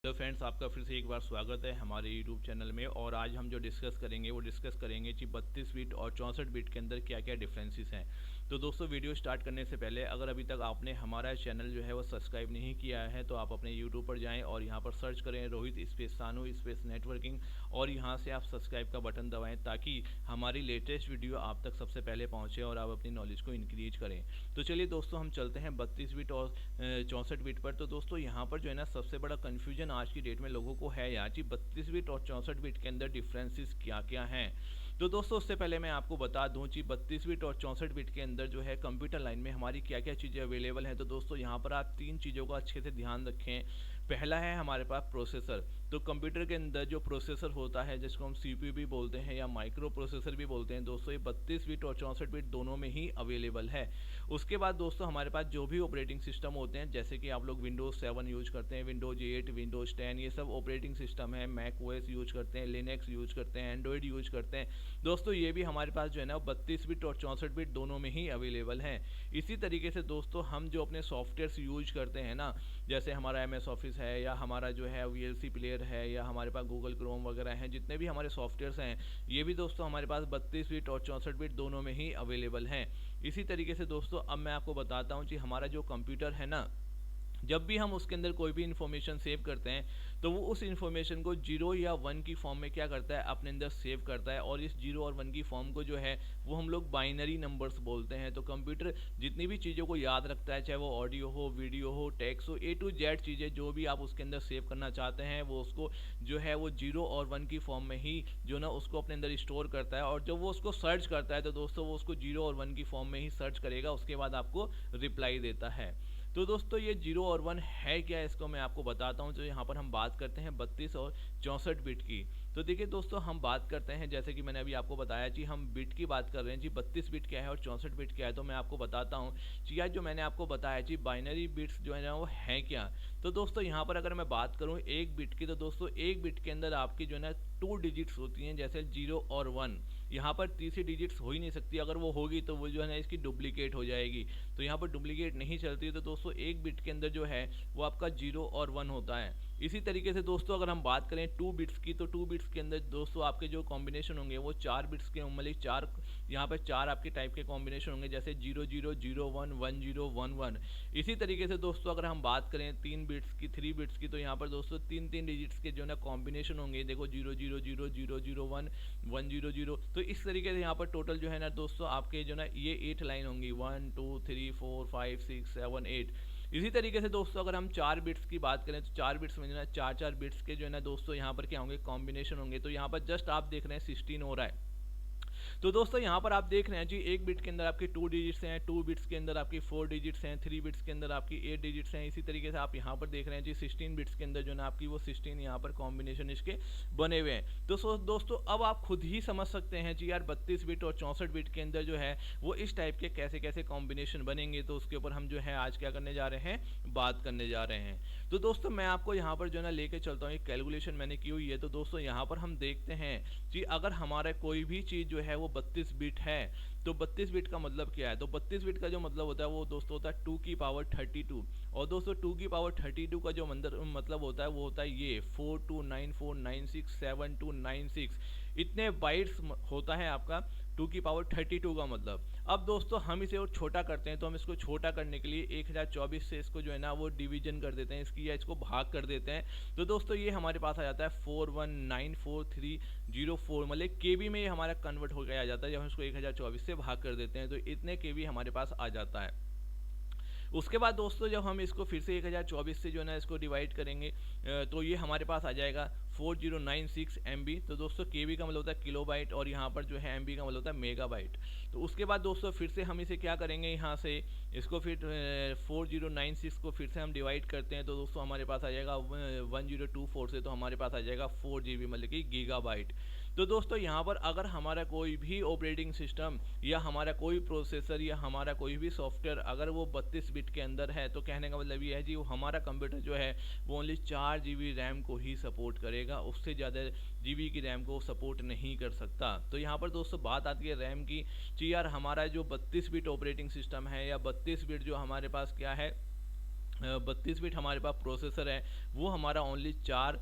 Hello friends, आपका फिर से एक बार स्वागत है हमारे यूट्यूब चैनल में। और आज हम जो डिस्कस करेंगे वो डिस्कस करेंगे कि 32 बिट और 64 बिट के अंदर क्या क्या डिफरेंसेस हैं। तो दोस्तों, वीडियो स्टार्ट करने से पहले अगर अभी तक आपने हमारा चैनल जो है वो सब्सक्राइब नहीं किया है तो आप अपने यूट्यूब पर जाएं और यहाँ पर सर्च करें रोहित स्पेस सानू स्पेस नेटवर्किंग, और यहाँ से आप सब्सक्राइब का बटन दबाएँ ताकि हमारी लेटेस्ट वीडियो आप तक सबसे पहले पहुँचे और आप अपनी नॉलेज को इंक्रीज करें। तो चलिए दोस्तों, हम चलते हैं 32 बिट और 64 बिट पर। तो दोस्तों, यहाँ पर जो है ना सबसे बड़ा कन्फ्यूजन आज की डेट में लोगों को है यार कि 32 बिट और 64 बिट के अंदर डिफरेंसेस क्या क्या हैं। तो दोस्तों, उससे पहले मैं आपको बता दूं कि 32 बिट और 64 बिट के अंदर जो है कंप्यूटर लाइन में हमारी क्या क्या चीज़ें अवेलेबल हैं। तो दोस्तों, यहाँ पर आप तीन चीज़ों का अच्छे से ध्यान रखें। पहला है हमारे पास प्रोसेसर। तो कंप्यूटर के अंदर जो प्रोसेसर होता है जिसको हम सीपीयू भी बोलते हैं या माइक्रो प्रोसेसर भी बोलते हैं दोस्तों, ये 32 बिट और 64 बिट दोनों में ही अवेलेबल है। उसके बाद दोस्तों, हमारे पास जो भी ऑपरेटिंग सिस्टम होते हैं, जैसे कि आप लोग विंडोज़ 7 यूज करते हैं, विंडोज 8, विंडोज 10, ये सब ऑपरेटिंग सिस्टम है। मैक ओएस यूज करते हैं, लिनक्स यूज करते हैं, एंड्रॉयड यूज करते हैं दोस्तों, ये भी हमारे पास जो है ना 32 बिट और 64 बिट दोनों में ही अवेलेबल हैं। इसी तरीके से दोस्तों, हम जो अपने सॉफ्टवेयर यूज करते हैं ना, जैसे हमारा MS ऑफिस है या हमारा जो है VLC प्लेयर है या हमारे पास गूगल क्रोम वगैरह हैं, जितने भी हमारे सॉफ्टवेयर्स हैं, ये भी दोस्तों हमारे पास 32 बिट और 64 बिट दोनों में ही अवेलेबल हैं। इसी तरीके से दोस्तों, अब मैं आपको बताता हूँ कि हमारा जो कंप्यूटर है ना, जब भी हम उसके अंदर कोई भी इन्फॉर्मेशन सेव करते हैं तो वो उस इन्फॉर्मेशन को 0 या 1 की फॉर्म में क्या करता है, अपने अंदर सेव करता है। और इस 0 और 1 की फॉर्म को जो है वो हम लोग बाइनरी नंबर्स बोलते हैं। तो कंप्यूटर जितनी भी चीज़ों को याद रखता है, चाहे वो ऑडियो हो, वीडियो हो, टेक्स्ट हो, A to Z चीज़ें जो भी आप उसके अंदर सेव करना चाहते हैं, वो उसको जो है वो 0 और 1 की फॉर्म में ही जो ना उसको अपने अंदर स्टोर करता है। और जब वो उसको सर्च करता है तो दोस्तों वो उसको 0 और 1 की फॉर्म में ही सर्च करेगा, उसके बाद आपको रिप्लाई देता है। तो दोस्तों, ये 0 और 1 है क्या, इसको मैं आपको बताता हूँ। तो यहाँ पर हम बात करते हैं 32 और 64 बिट की। तो देखिए दोस्तों, हम बात करते हैं, जैसे कि मैंने अभी आपको बताया कि हम बिट की बात कर रहे हैं जी, 32 बिट क्या है और 64 बिट क्या है। तो मैं आपको बताता हूँ कि यार जो मैंने आपको बताया जी बाइनरी बिट्स जो है ना वो है क्या। तो दोस्तों, यहाँ पर अगर मैं बात करूँ एक बिट की, तो दोस्तों एक बिट के अंदर आपकी जो है ना 2 डिजिट्स होती हैं, जैसे 0 और 1। यहाँ पर तीसरी डिजिट्स हो ही नहीं सकती, अगर वो होगी तो वो जो है ना इसकी डुप्लीकेट हो जाएगी। तो यहाँ पर डुप्लीकेट नहीं चलती। तो दोस्तों, एक बिट के अंदर जो है वो आपका 0 और 1 होता है। इसी तरीके से दोस्तों, अगर हम बात करें 2 बिट्स की, तो 2 बिट्स के अंदर दोस्तों आपके जो कॉम्बिनेशन होंगे वो 4 बिट्स के, मतलब 4, यहाँ पर 4 आपके टाइप के कॉम्बिनेशन होंगे, जैसे 00, 01, 10, 11। इसी तरीके से दोस्तों, अगर हम बात करें 3 बिट्स की, 3 बिट्स की, तो यहाँ पर दोस्तों 3 डिजिट्स के जो है ना कॉम्बिनेशन होंगे, देखो 00, 001, 100। तो इस तरीके से यहाँ पर टोटल जो है ना दोस्तों आपके जो ना ये 8 लाइन होंगी, 1 2 3 4 5 6 7 8। इसी तरीके से दोस्तों, अगर हम 4 बिट्स की बात करें तो 4 बिट्स में जो है 4 बिट्स के जो है ना दोस्तों यहाँ पर क्या होंगे, कॉम्बिनेशन होंगे। तो यहाँ पर जस्ट आप देख रहे हैं 16 हो रहा है। तो दोस्तों, यहाँ पर आप देख रहे हैं जी, एक बिट के अंदर आपकी 2 डिजिट्स हैं, 2 बिट्स के अंदर आपकी 4 डिजिट्स हैं, 3 बिट्स के अंदर आपकी 8 डिजिट्स हैं। इसी तरीके से आप यहाँ पर देख रहे हैं जी 16 बिट्स के अंदर जो ना आपकी वो 16 यहाँ पर कॉम्बिनेशन इसके बने हुए हैं। तो दोस्तों, अब आप खुद ही समझ सकते हैं जी यार 32 बिट और 64 बिट के अंदर जो है वो इस टाइप के कैसे कैसे कॉम्बिनेशन बनेंगे। तो उसके ऊपर हम जो है आज क्या करने जा रहे हैं, बात करने जा रहे हैं। तो दोस्तों, मैं आपको यहाँ पर जो है ना लेके चलता हूँ, एक कैलकुलेशन मैंने की हुई है। तो दोस्तों, यहाँ पर हम देखते हैं कि अगर हमारा कोई भी चीज़ जो है वो 32 बिट है, तो 32 बिट का मतलब क्या है। तो 32 बिट का जो मतलब होता है वो दोस्तों होता है 2 की पावर 32। और दोस्तों 2 की पावर 32 का जो मतलब होता है वो होता है ये 4294967296। इतने बाइट्स होता है आपका 2 की पावर 32 का मतलब। अब दोस्तों, हम इसे और छोटा करते हैं, तो हम इसको छोटा करने के लिए 1024 से इसको जो है ना वो डिवीजन कर देते हैं इसकी, या इसको भाग कर देते हैं। तो दोस्तों, ये हमारे पास आ जाता है 419430 मतलब केबी में ये हमारा कन्वर्ट हो गया आ जाता है जब हम इसको 1024 से भाग कर देते हैं। तो इतने केबी हमारे पास आ जाता है। उसके बाद दोस्तों, जब हम इसको फिर से 1024 से जो है ना इसको डिवाइड करेंगे, तो ये हमारे पास आ जाएगा 4096 MB। तो दोस्तों, केबी का मतलब होता है किलोबाइट और यहाँ पर जो है MB का मतलब होता है मेगाबाइट। तो उसके बाद दोस्तों फिर से हम इसे क्या करेंगे, यहाँ से इसको फिर 4096 को फिर से हम डिवाइड करते हैं। तो दोस्तों हमारे पास आ जाएगा 1024 से, तो हमारे पास आ जाएगा 4 GB मतलब कि गीगाबाइट। तो दोस्तों, यहाँ पर अगर हमारा कोई भी ऑपरेटिंग सिस्टम या हमारा कोई प्रोसेसर या हमारा कोई भी सॉफ्टवेयर अगर वो 32 बिट के अंदर है, तो कहने का मतलब ये है जी वो हमारा कंप्यूटर जो है वो ओनली 4 GB रैम को ही सपोर्ट करेगा, उससे ज़्यादा GB की रैम को सपोर्ट नहीं कर सकता। तो यहाँ पर दोस्तों बात आती है रैम की, कि यार हमारा जो 32 बिट ऑपरेटिंग सिस्टम है या 32 बिट जो हमारे पास क्या है 32 बिट हमारे पास प्रोसेसर है, वो हमारा ओनली 4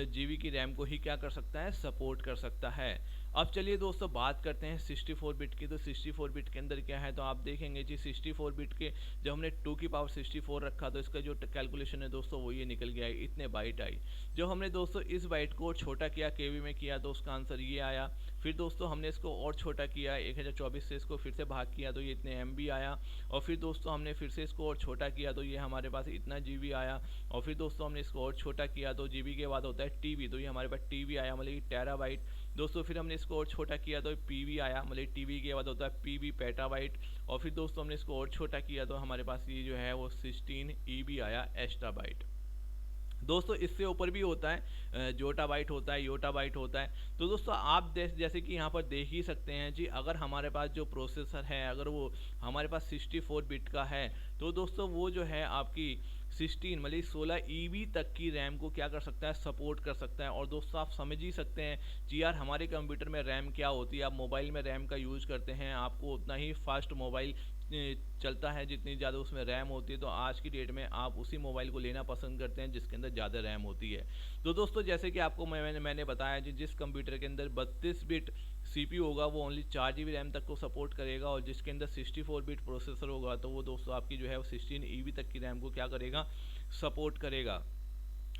GB की रैम को ही क्या कर सकता है, सपोर्ट कर सकता है। अब चलिए दोस्तों बात करते हैं 64 बिट की। तो 64 बिट के अंदर क्या है, तो आप देखेंगे जी 64 बिट के जब हमने 2 की पावर 64 रखा तो इसका जो कैलकुलेशन है दोस्तों वो ये निकल गया है, इतने बाइट आई। जब हमने दोस्तों इस बाइट को छोटा किया केबी में किया तो उसका आंसर ये आया। फिर दोस्तों हमने इसको और छोटा किया 1024 से, इसको फिर से भाग किया तो ये इतने MB आया। और फिर दोस्तों हमने फिर से इसको और छोटा किया तो ये हमारे पास इतना GB आया। और फिर दोस्तों हमने इसको और छोटा किया तो GB के बाद होता है TB, तो ये हमारे पास TB आया, मतलब कि टेराबाइट। दोस्तों फिर हमने इसको और छोटा किया तो PB आया, मतलब TB के बाद होता है PB, पेटाबाइट। और फिर दोस्तों हमने इसको और छोटा किया तो हमारे पास ये जो है वो 16 EB आया, एक्स्ट्राबाइट। दोस्तों इससे ऊपर भी होता है, जोटाबाइट होता है, योटाबाइट होता है। तो दोस्तों आप जैसे कि यहाँ पर देख ही सकते हैं जी, अगर हमारे पास जो प्रोसेसर है अगर वो हमारे पास 64 बिट का है तो दोस्तों वो जो है आपकी 16 मतलब 16 EB तक की रैम को क्या कर सकता है, सपोर्ट कर सकता है। और दोस्तों आप समझ ही सकते हैं कि यार हमारे कंप्यूटर में रैम क्या होती है। आप मोबाइल में रैम का यूज़ करते हैं, आपको उतना ही फास्ट मोबाइल चलता है जितनी ज़्यादा उसमें रैम होती है। तो आज की डेट में आप उसी मोबाइल को लेना पसंद करते हैं जिसके अंदर ज़्यादा रैम होती है। तो दोस्तों जैसे कि आपको मैंने बताया जी, जिस कंप्यूटर के अंदर 32 बिट CPU होगा वो ओनली 4 GB रैम तक को सपोर्ट करेगा, और जिसके अंदर 64 बिट प्रोसेसर होगा तो वो दोस्तों आपकी जो है वो 16 EB तक की रैम को क्या करेगा, सपोर्ट करेगा।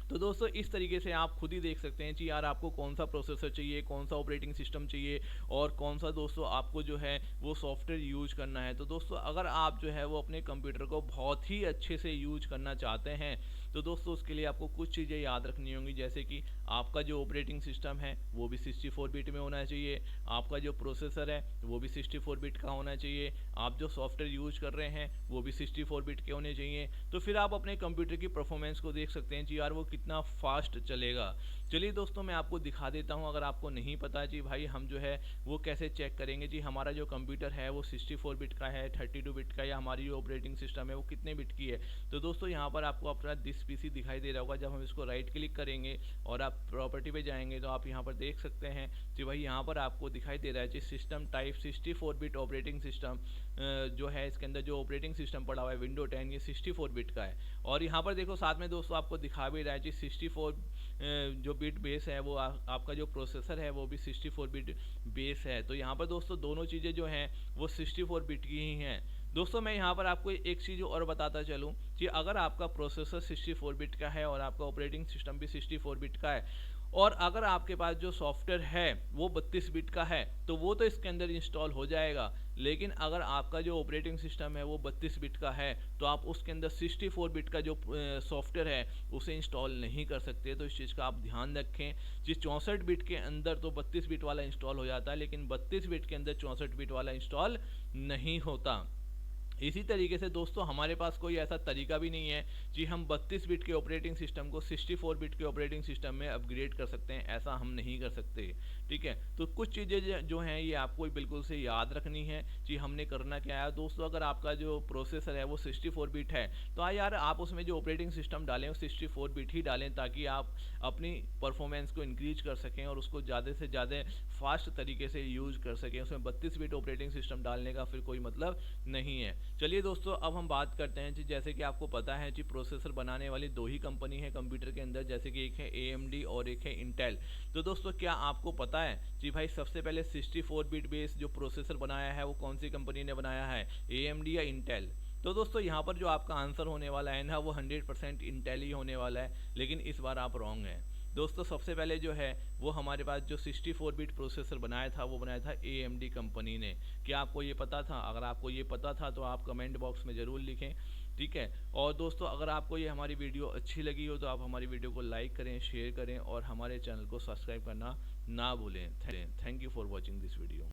तो दोस्तों इस तरीके से आप खुद ही देख सकते हैं कि यार आपको कौन सा प्रोसेसर चाहिए, कौन सा ऑपरेटिंग सिस्टम चाहिए, और कौन सा दोस्तों आपको जो है वो सॉफ्टवेयर यूज करना है। तो दोस्तों अगर आप जो है वो अपने कंप्यूटर को बहुत ही अच्छे से यूज करना चाहते हैं तो दोस्तों उसके लिए आपको कुछ चीज़ें याद रखनी होंगी, जैसे कि आपका जो ऑपरेटिंग सिस्टम है वो भी 64 बिट में होना चाहिए, आपका जो प्रोसेसर है वो भी 64 बिट का होना चाहिए, आप जो सॉफ्टवेयर यूज कर रहे हैं वो भी 64 बिट के होने चाहिए। तो फिर आप अपने कंप्यूटर की परफॉर्मेंस को देख सकते हैं कि यार वो कितना फास्ट चलेगा। चलिए दोस्तों मैं आपको दिखा देता हूं, अगर आपको नहीं पता जी भाई हम जो है वो कैसे चेक करेंगे जी हमारा जो कंप्यूटर है वो 64 बिट का है, 32 बिट का, या हमारी जो ऑपरेटिंग सिस्टम है वो कितने बिट की है। तो दोस्तों यहाँ पर आपको अपना दिस PC दिखाई दे रहा होगा। जब हम इसको राइट क्लिक करेंगे और आप प्रॉपर्टी पे जाएंगे तो आप यहाँ पर देख सकते हैं कि भाई यहाँ पर आपको दिखाई दे रहा है जी system type 64 bit operating system जो है, इसके अंदर जो ऑपरेटिंग सिस्टम पड़ा हुआ है विंडो 10, ये 64 बिट का है। और यहाँ पर देखो साथ में दोस्तों आपको दिखा भी रहा है जी 64 जो बिट बेस है वो आपका जो प्रोसेसर है वो भी 64 बिट बेस है। तो यहाँ पर दोस्तों दोनों चीज़ें जो हैं वो 64 बिट की ही हैं। दोस्तों मैं यहाँ पर आपको एक चीज़ और बताता चलूँ कि अगर आपका प्रोसेसर 64 बिट का है और आपका ऑपरेटिंग सिस्टम भी 64 बिट का है, और अगर आपके पास जो सॉफ्टवेयर है वो 32 बिट का है तो वो तो इसके अंदर इंस्टॉल हो जाएगा। लेकिन अगर आपका जो ऑपरेटिंग सिस्टम है वो 32 बिट का है तो आप उसके अंदर 64 बिट का जो सॉफ्टवेयर है उसे इंस्टॉल नहीं कर सकते। तो इस चीज़ का आप ध्यान रखें कि 64 बिट के अंदर तो 32 बिट वाला इंस्टॉल हो जाता है, लेकिन 32 बिट के अंदर 64 बिट वाला इंस्टॉल नहीं होता। इसी तरीके से दोस्तों हमारे पास कोई ऐसा तरीका भी नहीं है कि हम 32 बिट के ऑपरेटिंग सिस्टम को 64 बिट के ऑपरेटिंग सिस्टम में अपग्रेड कर सकते हैं, ऐसा हम नहीं कर सकते। ठीक है, तो कुछ चीज़ें जो हैं ये आपको बिल्कुल से याद रखनी है कि हमने करना क्या है। दोस्तों अगर आपका जो प्रोसेसर है वो 64 बिट है तो यार आप उसमें जो ऑपरेटिंग सिस्टम डालें वो 64 बिट ही डालें, ताकि आप अपनी परफॉर्मेंस को इंक्रीज कर सकें और उसको ज़्यादा से ज़्यादा फास्ट तरीके से यूज कर सकें। उसमें 32 बिट ऑपरेटिंग सिस्टम डालने का फिर कोई मतलब नहीं है। चलिए दोस्तों अब हम बात करते हैं जी, जैसे कि आपको पता है जी प्रोसेसर बनाने वाली दो ही कंपनी है कंप्यूटर के अंदर, जैसे कि एक है AMD और एक है इंटेल। तो दोस्तों क्या आपको पता है जी भाई सबसे पहले 64 बिट बेस जो प्रोसेसर बनाया है वो कौन सी कंपनी ने बनाया है, AMD या इंटेल? तो दोस्तों यहाँ पर जो आपका आंसर होने वाला है ना वो 100% इंटेल ही होने वाला है, लेकिन इस बार आप रॉन्ग हैं। दोस्तों सबसे पहले जो है वो हमारे पास जो 64 बिट प्रोसेसर बनाया था वो बनाया था AMD कंपनी ने। क्या आपको ये पता था? अगर आपको ये पता था तो आप कमेंट बॉक्स में ज़रूर लिखें। ठीक है, और दोस्तों अगर आपको ये हमारी वीडियो अच्छी लगी हो तो आप हमारी वीडियो को लाइक करें, शेयर करें और हमारे चैनल को सब्सक्राइब करना ना भूलें। Thank you for watching this video.